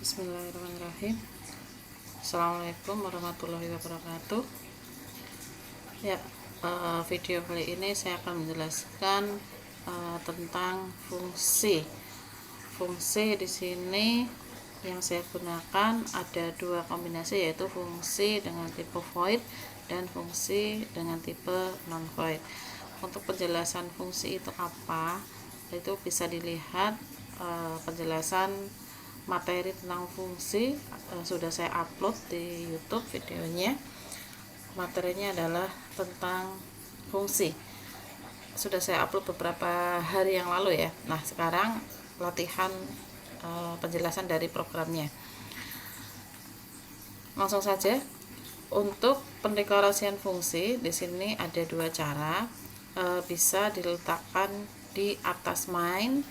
Bismillahirrahmanirrahim. Assalamualaikum warahmatullahi wabarakatuh. Ya, video kali ini saya akan menjelaskan tentang fungsi. Fungsi di sini yang saya gunakan ada dua kombinasi, yaitu fungsi dengan tipe void dan fungsi dengan tipe non void. Untuk penjelasan fungsi itu apa, itu bisa dilihat penjelasan materi tentang fungsi sudah saya upload di YouTube videonya. Materinya adalah tentang fungsi, sudah saya upload beberapa hari yang lalu ya. Nah, sekarang latihan penjelasan dari programnya. Langsung saja. Untuk pendeklarasian fungsi di sini ada dua cara. Bisa diletakkan di atas main.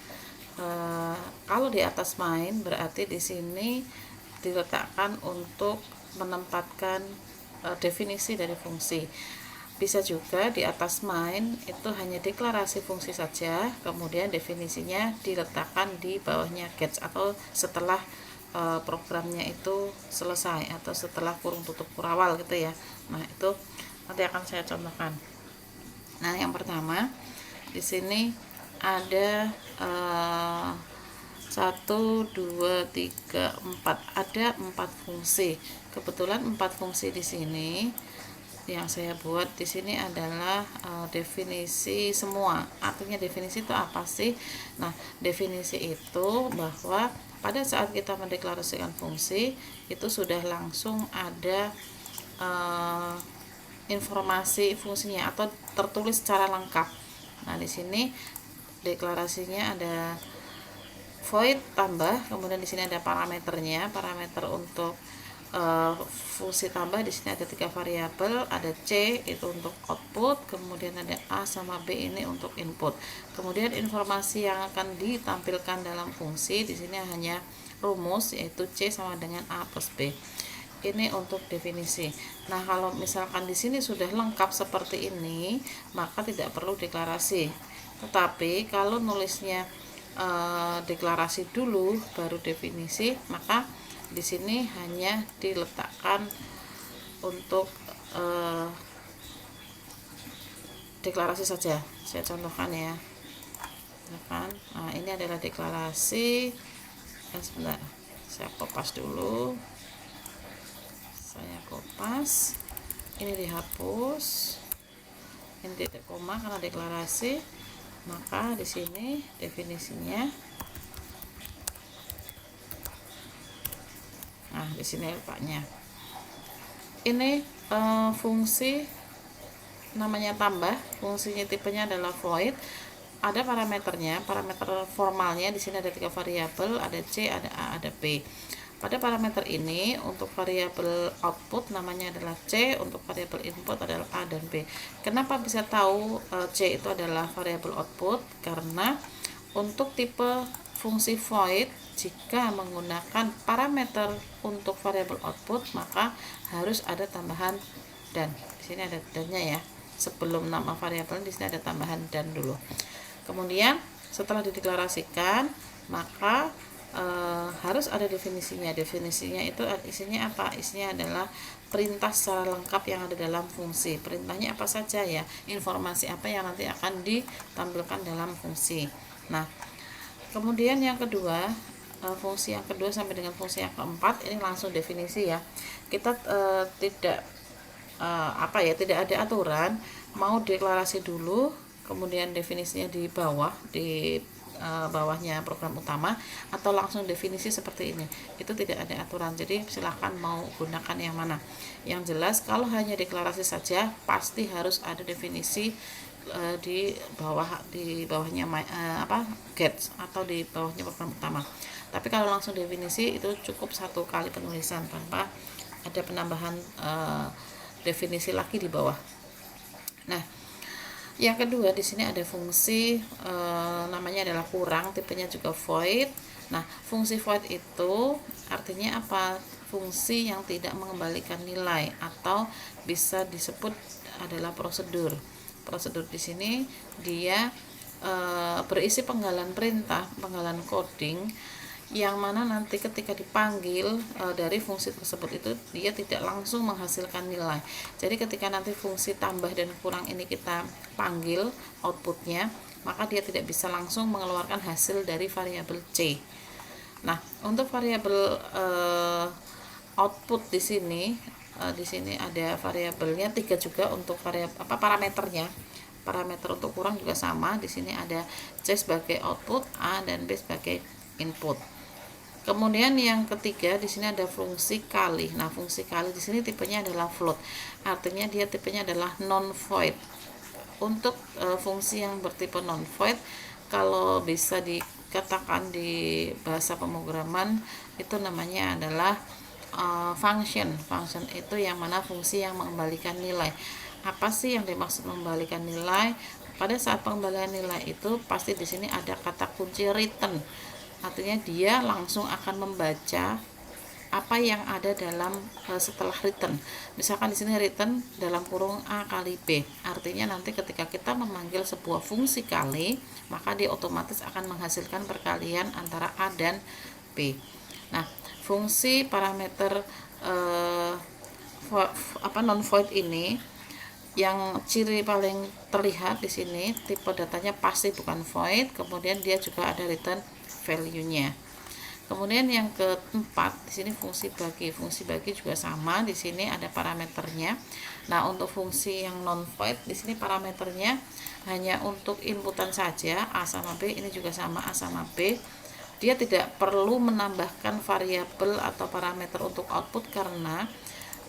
Kalau di atas main berarti di sini diletakkan untuk menempatkan definisi dari fungsi. Bisa juga di atas main itu hanya deklarasi fungsi saja, kemudian definisinya diletakkan di bawahnya gets atau setelah programnya itu selesai atau setelah kurung tutup kurawal gitu ya. Nah, itu nanti akan saya contohkan. Nah, yang pertama di sini ada 1, 2, 3, 4, ada 4 fungsi. Kebetulan 4 fungsi di sini yang saya buat di sini adalah definisi semua. Artinya definisi itu apa sih? Nah, definisi itu bahwa pada saat kita mendeklarasikan fungsi itu sudah langsung ada informasi fungsinya atau tertulis secara lengkap. Nah, di sini deklarasinya ada void tambah, kemudian di sini ada parameternya. Parameter untuk fungsi tambah di sini ada 3 variabel, ada C itu untuk output, kemudian ada A sama B ini untuk input. Kemudian informasi yang akan ditampilkan dalam fungsi di sini hanya rumus, yaitu C sama dengan A plus B. Ini untuk definisi. Nah, kalau misalkan di sini sudah lengkap seperti ini, maka tidak perlu deklarasi. Tetapi kalau nulisnya deklarasi dulu baru definisi, maka di sini hanya diletakkan untuk deklarasi saja. Saya contohkan ya. Nah, ini adalah deklarasi. Sebentar, saya kopas dulu. Saya kopas. Ini dihapus. Ini titik koma karena deklarasi. Maka di sini definisinya. Nah, di sini letaknya. Ini fungsi namanya tambah, fungsinya tipenya adalah void. Ada parameternya, parameter formalnya di sini ada 3 variabel, ada C, ada A, ada B. Pada parameter ini untuk variabel output namanya adalah C, untuk variabel input adalah A dan B. Kenapa bisa tahu C itu adalah variabel output? Karena untuk tipe fungsi void, jika menggunakan parameter untuk variabel output, maka harus ada tambahan dan. Di sini ada dan-nya ya. Sebelum nama variabel di sini ada tambahan dan dulu. Kemudian setelah dideklarasikan, maka harus ada definisinya. Definisinya itu isinya apa? Isinya adalah perintah secara lengkap yang ada dalam fungsi. Perintahnya apa saja ya? Informasi apa yang nanti akan ditampilkan dalam fungsi. Nah, kemudian yang kedua, fungsi yang kedua sampai dengan fungsi yang keempat ini langsung definisi ya. Kita tidak ada aturan mau deklarasi dulu kemudian definisinya di bawah, di bawahnya program utama, atau langsung definisi seperti ini. Itu tidak ada aturan, jadi silahkan mau gunakan yang mana. Yang jelas kalau hanya deklarasi saja pasti harus ada definisi di bawahnya gets atau di bawahnya program utama. Tapi kalau langsung definisi itu cukup 1 kali penulisan tanpa ada penambahan definisi lagi di bawah. Nah, yang kedua di sini ada fungsi namanya adalah kurang, tipenya juga void. Nah, fungsi void itu artinya apa? Fungsi yang tidak mengembalikan nilai atau bisa disebut adalah prosedur. Prosedur di sini dia berisi penggalan perintah, penggalan coding yang mana nanti ketika dipanggil dari fungsi tersebut itu dia tidak langsung menghasilkan nilai. Jadi ketika nanti fungsi tambah dan kurang ini kita panggil outputnya, maka dia tidak bisa langsung mengeluarkan hasil dari variabel C. Nah, untuk variabel output di sini ada variabelnya 3 juga untuk variabel parameternya. Parameter untuk kurang juga sama. Di sini ada C sebagai output, A dan B sebagai input. Kemudian yang ketiga di sini ada fungsi kali. Nah, fungsi kali di sini tipenya adalah float. Artinya dia tipenya adalah non void. Untuk fungsi yang bertipe non void, kalau bisa dikatakan di bahasa pemrograman itu namanya adalah function. Function itu yang mana fungsi yang mengembalikan nilai. Apa sih yang dimaksud mengembalikan nilai? Pada saat pengembalian nilai itu pasti di sini ada kata kunci return. Artinya dia langsung akan membaca apa yang ada dalam setelah return. Misalkan di sini return dalam kurung A kali B. Artinya nanti ketika kita memanggil sebuah fungsi kali, maka dia otomatis akan menghasilkan perkalian antara A dan B. Nah, fungsi parameter non void ini yang ciri paling terlihat di sini tipe datanya pasti bukan void, kemudian dia juga ada return value-nya. Kemudian yang keempat di sini fungsi bagi. Fungsi bagi juga sama, di sini ada parameternya. Nah, untuk fungsi yang non void di sini parameternya hanya untuk inputan saja, A sama B, ini juga sama A sama B. Dia tidak perlu menambahkan variabel atau parameter untuk output karena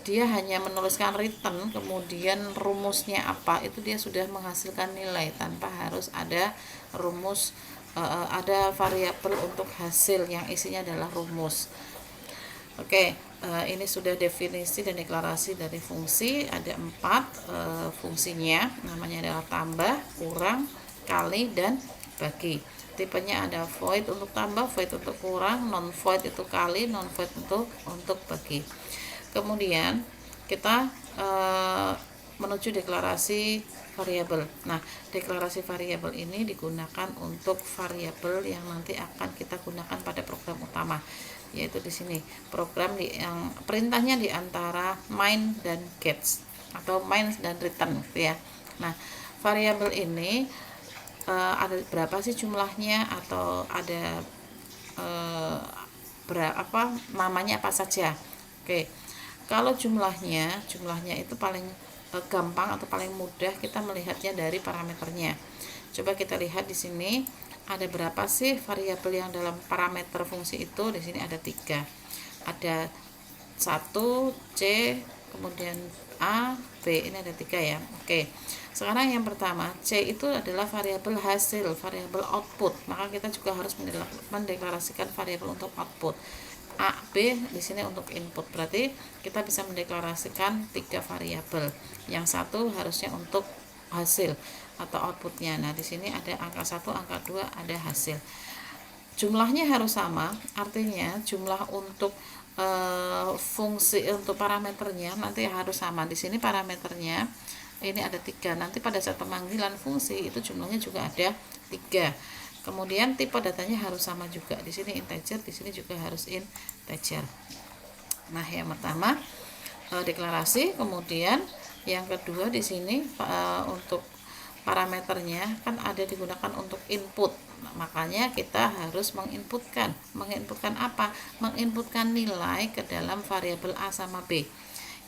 dia hanya menuliskan return, kemudian rumusnya apa, itu dia sudah menghasilkan nilai tanpa harus ada rumus, ada variabel untuk hasil yang isinya adalah rumus. Oke, ini sudah definisi dan deklarasi dari fungsi. Ada 4 fungsinya, namanya adalah tambah, kurang, kali, dan bagi. Tipenya ada void untuk tambah, void untuk kurang, non void itu kali, non void untuk bagi. Kemudian kita menuju deklarasi variabel. Nah, deklarasi variabel ini digunakan untuk variabel yang nanti akan kita gunakan pada program utama, yaitu di sini program yang perintahnya di antara main dan gets atau main dan return, gitu ya. Nah, variabel ini ada berapa sih jumlahnya, atau ada berapa namanya apa saja. Oke. Kalau jumlahnya itu paling gampang atau paling mudah kita melihatnya dari parameternya. Coba kita lihat di sini ada berapa sih variabel yang dalam parameter fungsi itu. Di sini ada 3. Ada 1, C, kemudian A, B. Ini ada 3 ya. Oke. Sekarang yang pertama, C itu adalah variabel hasil, variabel output. Maka kita juga harus mendeklarasikan variabel untuk output. A, B di sini untuk input. Berarti kita bisa mendeklarasikan 3 variabel. Yang satu harusnya untuk hasil atau outputnya. Nah, di sini ada angka 1, angka 2, ada hasil. Jumlahnya harus sama, artinya jumlah untuk fungsi untuk parameternya nanti harus sama. Di sini parameternya ini ada 3. Nanti pada saat pemanggilan fungsi itu jumlahnya juga ada 3. Kemudian tipe datanya harus sama juga. Di sini integer, di sini juga harus integer. Nah, yang pertama deklarasi, kemudian yang kedua di sini untuk parameternya kan ada digunakan untuk input. Nah, makanya kita harus menginputkan apa? Menginputkan nilai ke dalam variabel A sama B.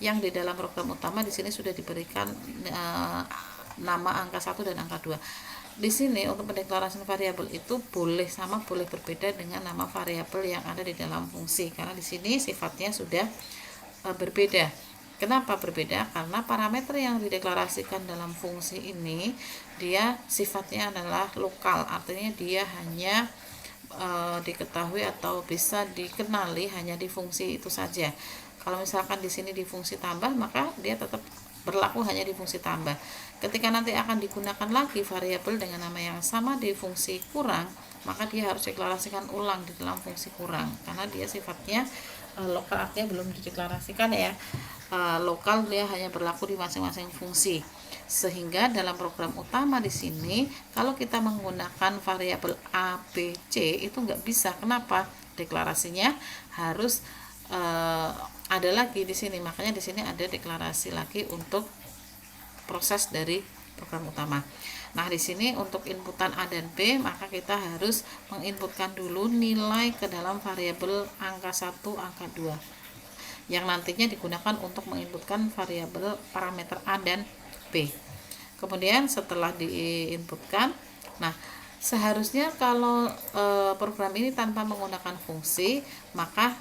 Yang di dalam program utama di sini sudah diberikan nama angka 1 dan angka 2. Di sini untuk pendeklarasian variabel itu boleh sama boleh berbeda dengan nama variabel yang ada di dalam fungsi, karena di sini sifatnya sudah berbeda. Kenapa berbeda? Karena parameter yang dideklarasikan dalam fungsi ini dia sifatnya adalah lokal, artinya dia hanya diketahui atau bisa dikenali hanya di fungsi itu saja. Kalau misalkan di sini di fungsi tambah, maka dia tetap berlaku hanya di fungsi tambah. Ketika nanti akan digunakan lagi variabel dengan nama yang sama di fungsi kurang, maka dia harus deklarasikan ulang di dalam fungsi kurang, karena dia sifatnya lokal, artinya belum dideklarasikan ya. Lokal dia hanya berlaku di masing-masing fungsi. Sehingga dalam program utama di sini kalau kita menggunakan variabel A, B, C itu nggak bisa. Kenapa? deklarasinya harus ada lagi di sini. Makanya di sini ada deklarasi lagi untuk proses dari program utama. Nah, di sini untuk inputan A dan B, maka kita harus menginputkan dulu nilai ke dalam variabel angka 1, angka 2 yang nantinya digunakan untuk menginputkan variabel parameter A dan B. Kemudian setelah diinputkan, nah seharusnya kalau program ini tanpa menggunakan fungsi, maka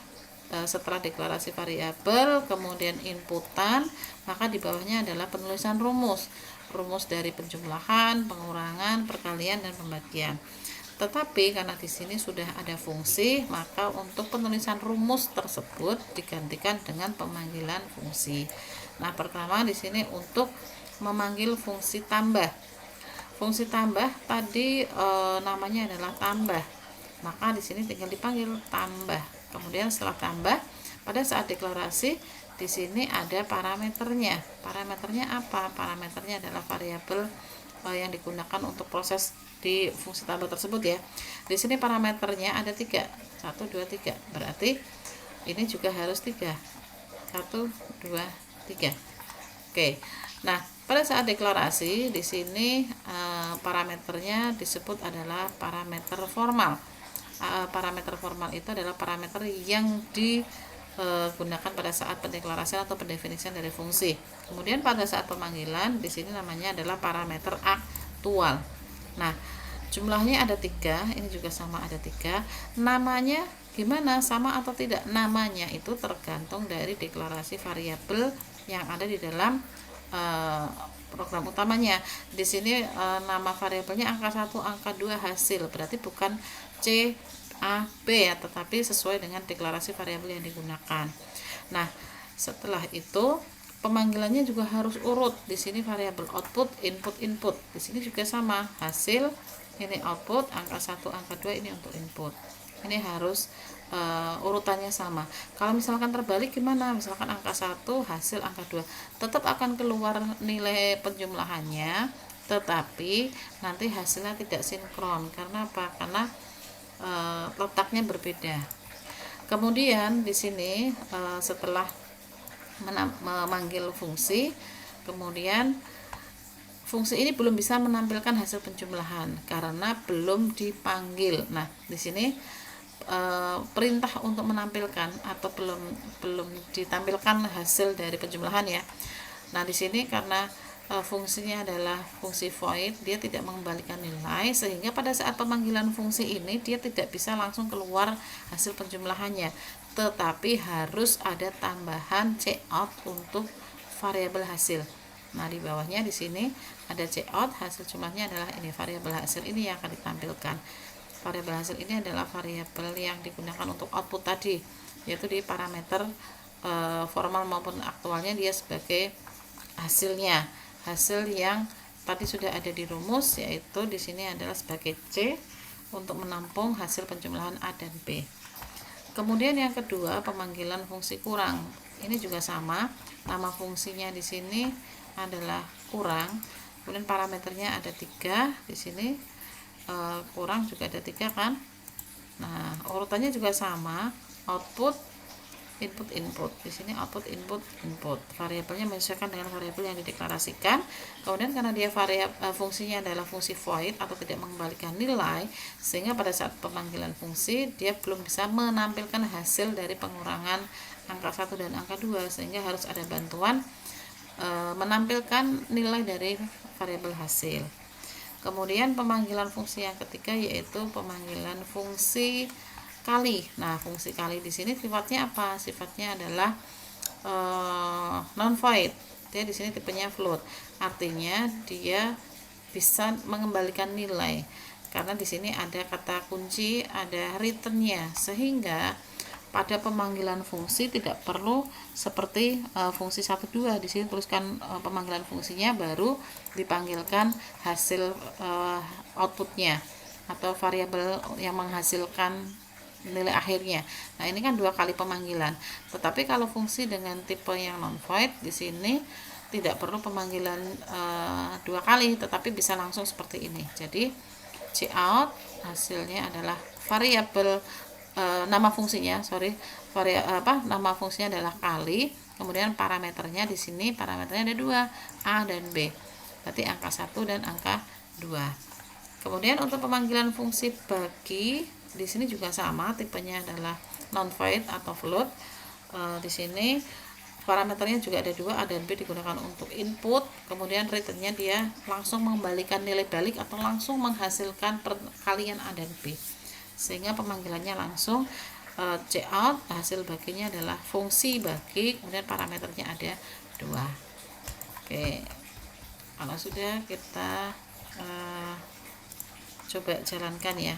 setelah deklarasi variabel kemudian inputan, maka di bawahnya adalah penulisan rumus dari penjumlahan, pengurangan, perkalian, dan pembagian. Tetapi karena di sini sudah ada fungsi, maka untuk penulisan rumus tersebut digantikan dengan pemanggilan fungsi. Nah, pertama di sini untuk memanggil fungsi tambah. Fungsi tambah tadi namanya adalah tambah. Maka di sini tinggal dipanggil tambah. Kemudian setelah tambah, pada saat deklarasi di sini ada parameternya. Parameternya apa? Parameternya adalah variabel yang digunakan untuk proses di fungsi tambah tersebut ya. Di sini parameternya ada 3. 1, 2, 3. Berarti ini juga harus 3. 1, 2, 3. Oke. Nah, pada saat deklarasi di sini parameternya disebut adalah parameter formal. Parameter formal itu adalah parameter yang digunakan pada saat pendeklarasian atau pendefinisian dari fungsi. Kemudian pada saat pemanggilan di sini namanya adalah parameter aktual. Nah, jumlahnya ada 3, ini juga sama ada 3. Namanya gimana, sama atau tidak? Namanya itu tergantung dari deklarasi variabel yang ada di dalam program utamanya. Di sini nama variabelnya angka 1, angka 2 hasil. Berarti bukan C, A, B ya, tetapi sesuai dengan deklarasi variabel yang digunakan. Nah, setelah itu pemanggilannya juga harus urut. Di sini variabel output, input. Di sini juga sama, hasil ini output, angka 1, angka 2 ini untuk input. Ini harus urutannya sama. Kalau misalkan terbalik gimana? Misalkan angka 1 hasil angka 2, tetap akan keluar nilai penjumlahannya, tetapi nanti hasilnya tidak sinkron. Karena apa? Karena letaknya berbeda. Kemudian di sini setelah memanggil fungsi, kemudian fungsi ini belum bisa menampilkan hasil penjumlahan karena belum dipanggil. Nah, di sini perintah untuk menampilkan atau belum ditampilkan hasil dari penjumlahan ya. Nah, di sini karena fungsinya adalah fungsi void, dia tidak mengembalikan nilai, sehingga pada saat pemanggilan fungsi ini dia tidak bisa langsung keluar hasil penjumlahannya, tetapi harus ada tambahan cout untuk variabel hasil. Nah, di bawahnya di sini ada cout, hasil jumlahnya adalah ini, variabel hasil ini yang akan ditampilkan. Variabel hasil ini adalah variabel yang digunakan untuk output tadi, yaitu di parameter formal maupun aktualnya dia sebagai hasilnya. Hasil yang tadi sudah ada di rumus, yaitu di sini adalah sebagai C untuk menampung hasil penjumlahan A dan B. Kemudian yang kedua, pemanggilan fungsi kurang. Ini juga sama, nama fungsinya di sini adalah kurang. Kemudian parameternya ada 3 di sini, kurang juga ada 3 kan. Nah, urutannya juga sama, output, input. Di sini output, input. Variabelnya menyesuaikan dengan variabel yang dideklarasikan. Kemudian karena dia fungsinya adalah fungsi void atau tidak mengembalikan nilai, sehingga pada saat pemanggilan fungsi dia belum bisa menampilkan hasil dari pengurangan angka 1 dan angka 2, sehingga harus ada bantuan menampilkan nilai dari variabel hasil. Kemudian pemanggilan fungsi yang ketiga yaitu pemanggilan fungsi kali. Nah, fungsi kali di sini sifatnya apa? Sifatnya adalah non void. Dia di sini tipenya float. Artinya dia bisa mengembalikan nilai. Karena di sini ada kata kunci, ada returnnya, sehingga pada pemanggilan fungsi tidak perlu seperti fungsi 1, 2. Di sini tuliskan pemanggilan fungsinya, baru dipanggilkan hasil outputnya atau variabel yang menghasilkan nilai akhirnya. Nah, ini kan 2 kali pemanggilan. Tetapi kalau fungsi dengan tipe yang non void di sini tidak perlu pemanggilan 2 kali, tetapi bisa langsung seperti ini. Jadi cout hasilnya adalah variabel nama fungsinya, nama fungsinya adalah kali, kemudian parameternya di sini parameternya ada 2, A dan B. Berarti angka 1 dan angka 2. Kemudian untuk pemanggilan fungsi bagi di sini juga sama, tipenya adalah non void atau float. Di sini parameternya juga ada 2, A dan B digunakan untuk input, kemudian returnnya dia langsung mengembalikan nilai balik atau langsung menghasilkan perkalian A dan B, sehingga pemanggilannya langsung cout. Hasil baginya adalah fungsi bagi, kemudian parameternya ada 2. Oke, kalau sudah kita coba jalankan ya.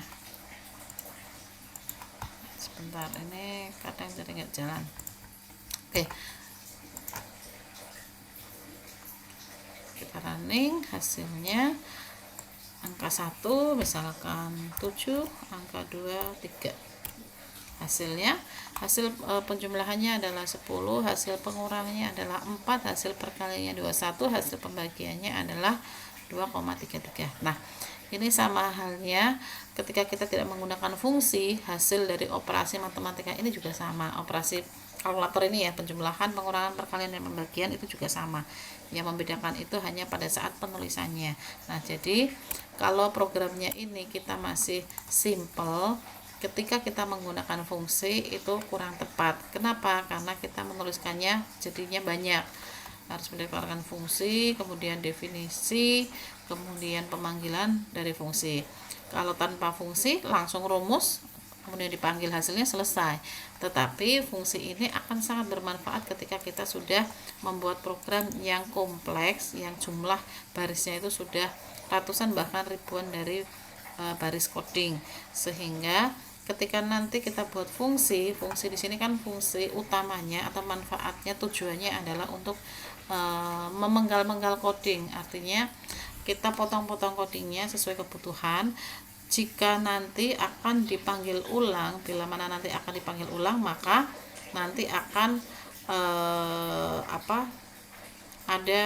Sebentar, ini kadang jadi nggak jalan. Oke, kita running, hasilnya angka 1 misalkan 7, angka 2 3. Hasil penjumlahannya adalah 10, hasil pengurangannya adalah 4, hasil perkaliannya 21, hasil pembagiannya adalah 2,33. Nah, ini sama halnya ketika kita tidak menggunakan fungsi, hasil dari operasi matematika ini juga sama. Operasi kalkulator ini ya, penjumlahan, pengurangan, perkalian, dan pembagian itu juga sama. Yang membedakan itu hanya pada saat penulisannya. Nah, jadi kalau programnya ini kita masih simple, ketika kita menggunakan fungsi itu kurang tepat. Kenapa? Karena kita menuliskannya jadinya banyak. Harus mendeklarasikan fungsi, kemudian definisi, kemudian pemanggilan dari fungsi. Kalau tanpa fungsi langsung rumus, kemudian dipanggil, hasilnya selesai. Tetapi fungsi ini akan sangat bermanfaat ketika kita sudah membuat program yang kompleks, yang jumlah barisnya itu sudah ratusan bahkan ribuan dari baris coding, sehingga ketika nanti kita buat fungsi di sini kan fungsi utamanya atau manfaatnya, tujuannya adalah untuk memenggal-menggal coding. Artinya kita potong-potong codingnya sesuai kebutuhan. Jika nanti akan dipanggil ulang, bila mana nanti akan dipanggil ulang, maka nanti akan ada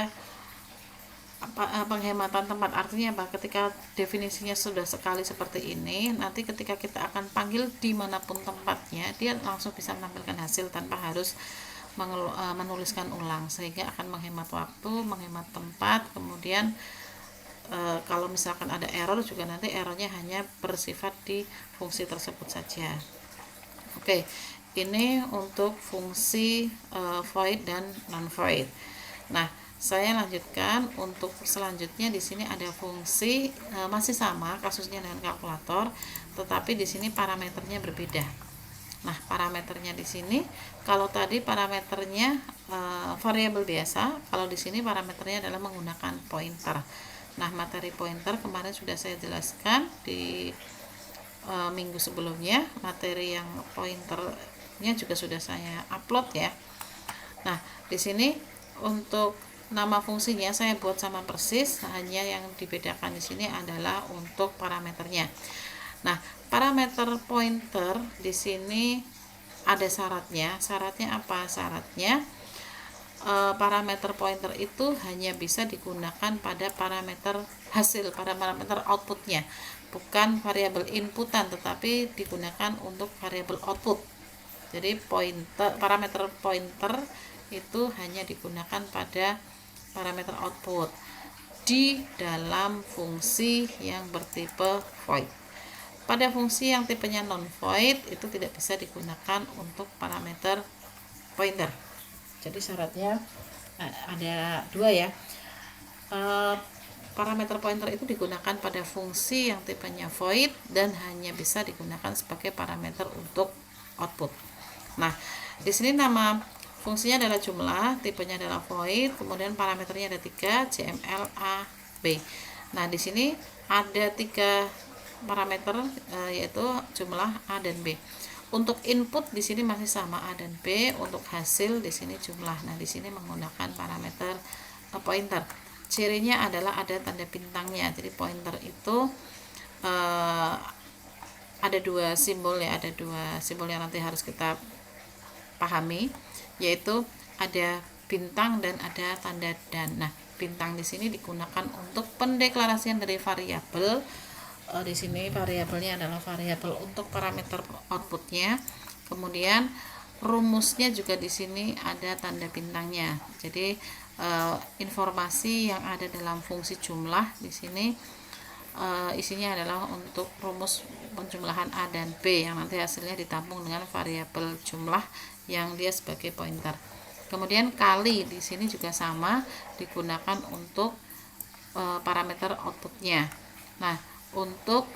penghematan tempat. Artinya apa? Ketika definisinya sudah sekali seperti ini, nanti ketika kita akan panggil dimanapun tempatnya, dia langsung bisa menampilkan hasil tanpa harus menuliskan ulang, sehingga akan menghemat waktu, menghemat tempat. Kemudian kalau misalkan ada error juga nanti errornya hanya bersifat di fungsi tersebut saja. Oke, ini untuk fungsi void dan non void. Nah, saya lanjutkan untuk selanjutnya. Di sini ada fungsi masih sama kasusnya dengan kalkulator, tetapi di sini parameternya berbeda. Nah, parameternya di sini, kalau tadi parameternya variabel biasa, kalau di sini parameternya adalah menggunakan pointer. Nah, materi pointer kemarin sudah saya jelaskan di minggu sebelumnya. Materi yang pointernya juga sudah saya upload ya. Nah, di sini untuk nama fungsinya saya buat sama persis, hanya yang dibedakan di sini adalah untuk parameternya. Nah, parameter pointer di sini ada syaratnya. Syaratnya apa? Syaratnya parameter pointer itu hanya bisa digunakan pada parameter hasil, pada parameter outputnya, bukan variabel inputan, tetapi digunakan untuk variabel output. Jadi parameter pointer itu hanya digunakan pada parameter output di dalam fungsi yang bertipe void. Pada fungsi yang tipenya non void itu tidak bisa digunakan untuk parameter pointer. Jadi syaratnya ada 2 ya. Parameter pointer itu digunakan pada fungsi yang tipenya void dan hanya bisa digunakan sebagai parameter untuk output. Nah, di sini nama fungsinya adalah jumlah, tipenya adalah void, kemudian parameternya ada 3, CML, A, B. Nah, di sini ada 3 parameter yaitu jumlah, A dan B. Untuk input di sini masih sama A dan B, untuk hasil di sini jumlah. Nah, di sini menggunakan parameter pointer. Cirinya adalah ada tanda bintangnya. Jadi pointer itu ada 2 simbol ya, ada 2 simbol yang nanti harus kita pahami, yaitu ada bintang dan ada tanda dan. Nah, bintang di sini digunakan untuk pendeklarasian dari variabel, di sini variabelnya adalah variabel untuk parameter outputnya. Kemudian rumusnya juga di sini ada tanda bintangnya. Jadi informasi yang ada dalam fungsi jumlah di sini isinya adalah untuk rumus penjumlahan A dan B yang nanti hasilnya ditampung dengan variabel jumlah yang dia sebagai pointer. Kemudian kali di sini juga sama digunakan untuk parameter outputnya. Nah, untuk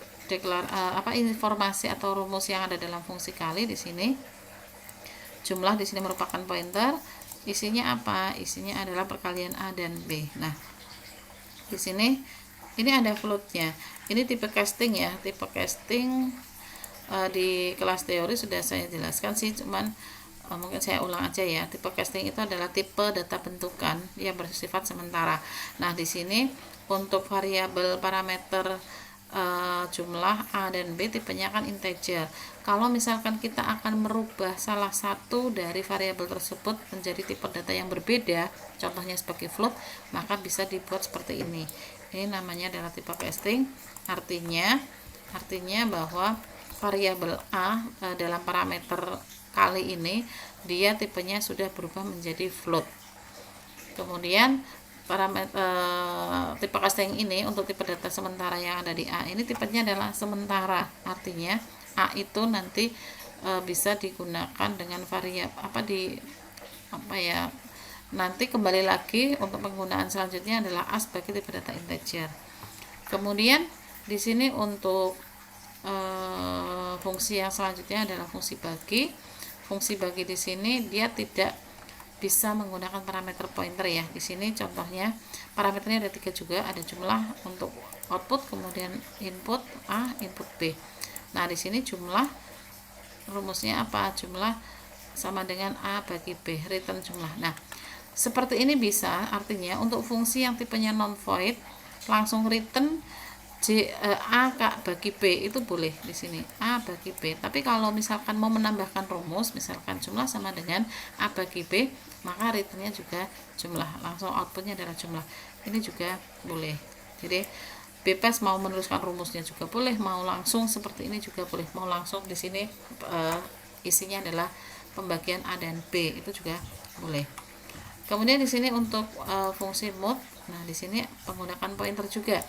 informasi atau rumus yang ada dalam fungsi kali di sini, jumlah di sini merupakan pointer, isinya apa? Isinya adalah perkalian A dan B. Nah, di sini ini ada floatnya. Ini tipe casting ya, tipe casting di kelas teori sudah saya jelaskan sih, cuman mungkin saya ulang aja ya. Tipe casting itu adalah tipe data bentukan yang bersifat sementara. Nah, di sini untuk variabel parameter jumlah A dan B tipenya kan integer. Kalau misalkan kita akan merubah salah satu dari variabel tersebut menjadi tipe data yang berbeda, contohnya sebagai float, maka bisa dibuat seperti ini. Ini namanya adalah tipe casting. Artinya bahwa variabel A dalam parameter kali ini dia tipenya sudah berubah menjadi float. Kemudian parameter tipe casting ini untuk tipe data sementara yang ada di A ini tipenya adalah sementara. Artinya A itu nanti bisa digunakan dengan variabel nanti kembali lagi untuk penggunaan selanjutnya adalah A sebagai tipe data integer. Kemudian di sini untuk fungsi yang selanjutnya adalah fungsi bagi. Fungsi bagi di sini dia tidak bisa menggunakan parameter pointer ya. Di sini contohnya parameternya ada 3 juga, ada jumlah untuk output, kemudian input A, input B. Nah, di sini jumlah rumusnya apa? Jumlah sama dengan A bagi B, return jumlah. Nah, seperti ini bisa, artinya untuk fungsi yang tipenya non void langsung return A bagi B itu boleh di sini A bagi B. Tapi kalau misalkan mau menambahkan rumus, misalkan jumlah sama dengan A bagi B, maka returnnya juga jumlah, langsung outputnya adalah jumlah. Ini juga boleh. Jadi bebas mau menuliskan rumusnya juga boleh, mau langsung seperti ini juga boleh, mau langsung di sini isinya adalah pembagian A dan B itu juga boleh. Kemudian di sini untuk fungsi mode, nah di sini menggunakan pointer juga.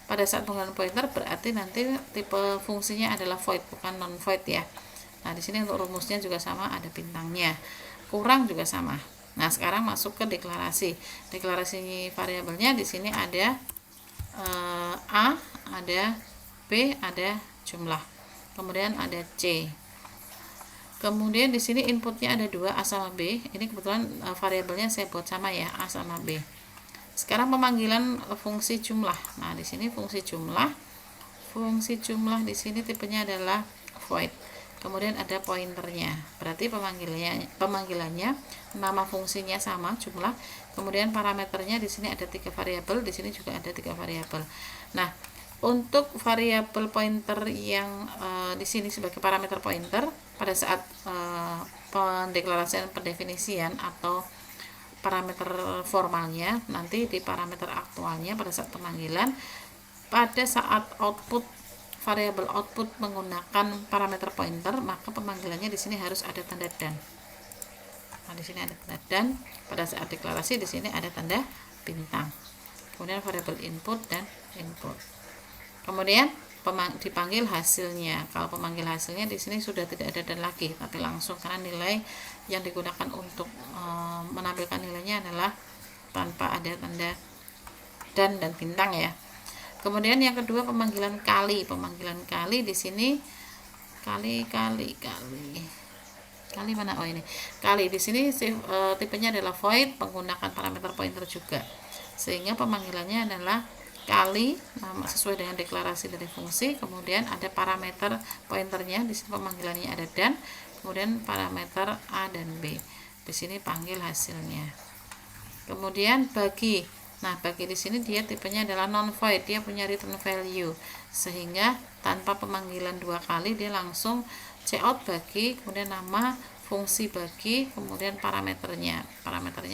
Pada saat penggunaan pointer berarti nanti tipe fungsinya adalah void bukan non void ya. Nah, di sini untuk rumusnya juga sama, ada bintangnya. Kurang juga sama. Nah, sekarang masuk ke deklarasi. Deklarasi variabelnya di sini ada A, ada B, ada jumlah. Kemudian ada C. Kemudian di sini inputnya ada 2, A sama B. Ini kebetulan variabelnya saya buat sama ya, A sama B. Sekarang pemanggilan fungsi jumlah. Nah, di sini fungsi jumlah. Fungsi jumlah di sini tipenya adalah void. Kemudian ada pointernya. Berarti pemanggilannya nama fungsinya sama, jumlah. Kemudian parameternya di sini ada 3 variabel, di sini juga ada 3 variabel. Nah, untuk variabel pointer yang di sini sebagai parameter pointer pada saat pendeklarasian pendefinisian atau parameter formalnya, nanti di parameter aktualnya pada saat pemanggilan, pada saat output variabel output menggunakan parameter pointer, maka pemanggilannya di sini harus ada tanda dan. Nah, di sini ada tanda dan, pada saat deklarasi di sini ada tanda bintang. Kemudian variabel input dan input. Kemudian dipanggil hasilnya. Kalau pemanggil hasilnya di sini sudah tidak ada dan lagi, tapi langsung, karena nilai yang digunakan untuk menampilkan nilainya adalah tanpa ada tanda dan bintang ya. Kemudian yang kedua pemanggilan kali. Pemanggilan kali di sini kali mana? Oh, ini kali di sini tipenya adalah void, menggunakan parameter pointer juga, sehingga pemanggilannya adalah kali sesuai dengan deklarasi dari fungsi. Kemudian ada parameter pointernya, di sini pemanggilannya ada dan, kemudian parameter A dan B, di sini panggil hasilnya. Kemudian bagi, nah bagi di sini dia tipenya adalah non void, dia punya return value, sehingga tanpa pemanggilan 2 kali dia langsung cout bagi, kemudian nama fungsi bagi, kemudian parameternya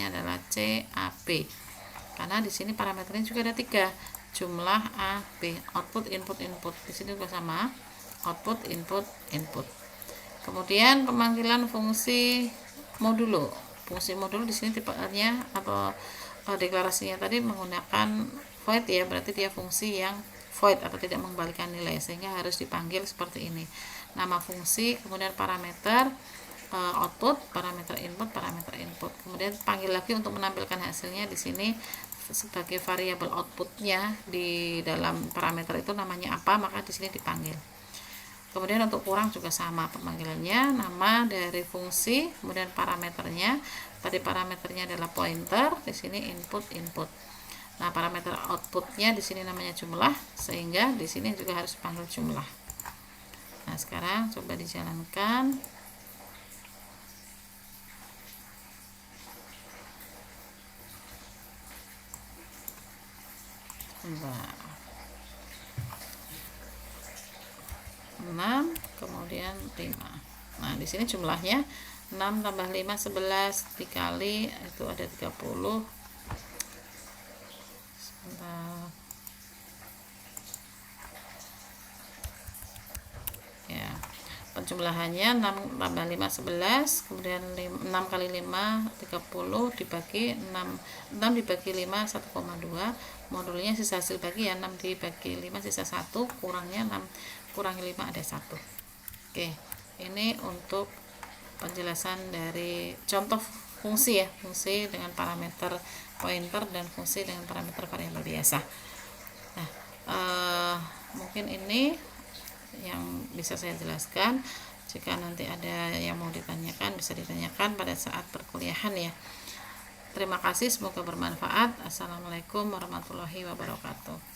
adalah CAB, karena di sini parameternya juga ada 3, jumlah A, B. Output, input, input. Di sini juga sama, output, input, input. Kemudian pemanggilan fungsi modulo. Fungsi modulo di sini tipenya atau deklarasinya tadi menggunakan void ya, berarti dia fungsi yang void atau tidak mengembalikan nilai, sehingga harus dipanggil seperti ini. Nama fungsi, kemudian parameter output, parameter input. Kemudian panggil lagi untuk menampilkan hasilnya di sini sebagai variabel outputnya di dalam parameter itu namanya apa, maka di sini dipanggil. Kemudian untuk kurang juga sama pemanggilannya, nama dari fungsi, kemudian parameternya. Tadi parameternya adalah pointer, di sini input. Nah, parameter outputnya di sini namanya jumlah, sehingga di sini juga harus dipanggil jumlah. Nah, sekarang coba dijalankan. Nah, 6 kemudian 5. Nah, di sini jumlahnya 6 tambah 5 11 dikali itu ada 30. Sebentar. Ya. Penjumlahannya 6 tambah 5 11, kemudian 6 kali 5 30 dibagi 6 dibagi 5 1,2. Modulnya sisa hasil bagi ya, 6 dibagi 5 sisa 1, kurangnya 6 kurangi 5 ada 1. Oke, ini untuk penjelasan dari contoh fungsi ya, fungsi dengan parameter pointer dan fungsi dengan parameter variabel biasa. Nah, mungkin ini yang bisa saya jelaskan. Jika nanti ada yang mau ditanyakan, bisa ditanyakan pada saat perkuliahan ya. Terima kasih, semoga bermanfaat. Assalamualaikum warahmatullahi wabarakatuh.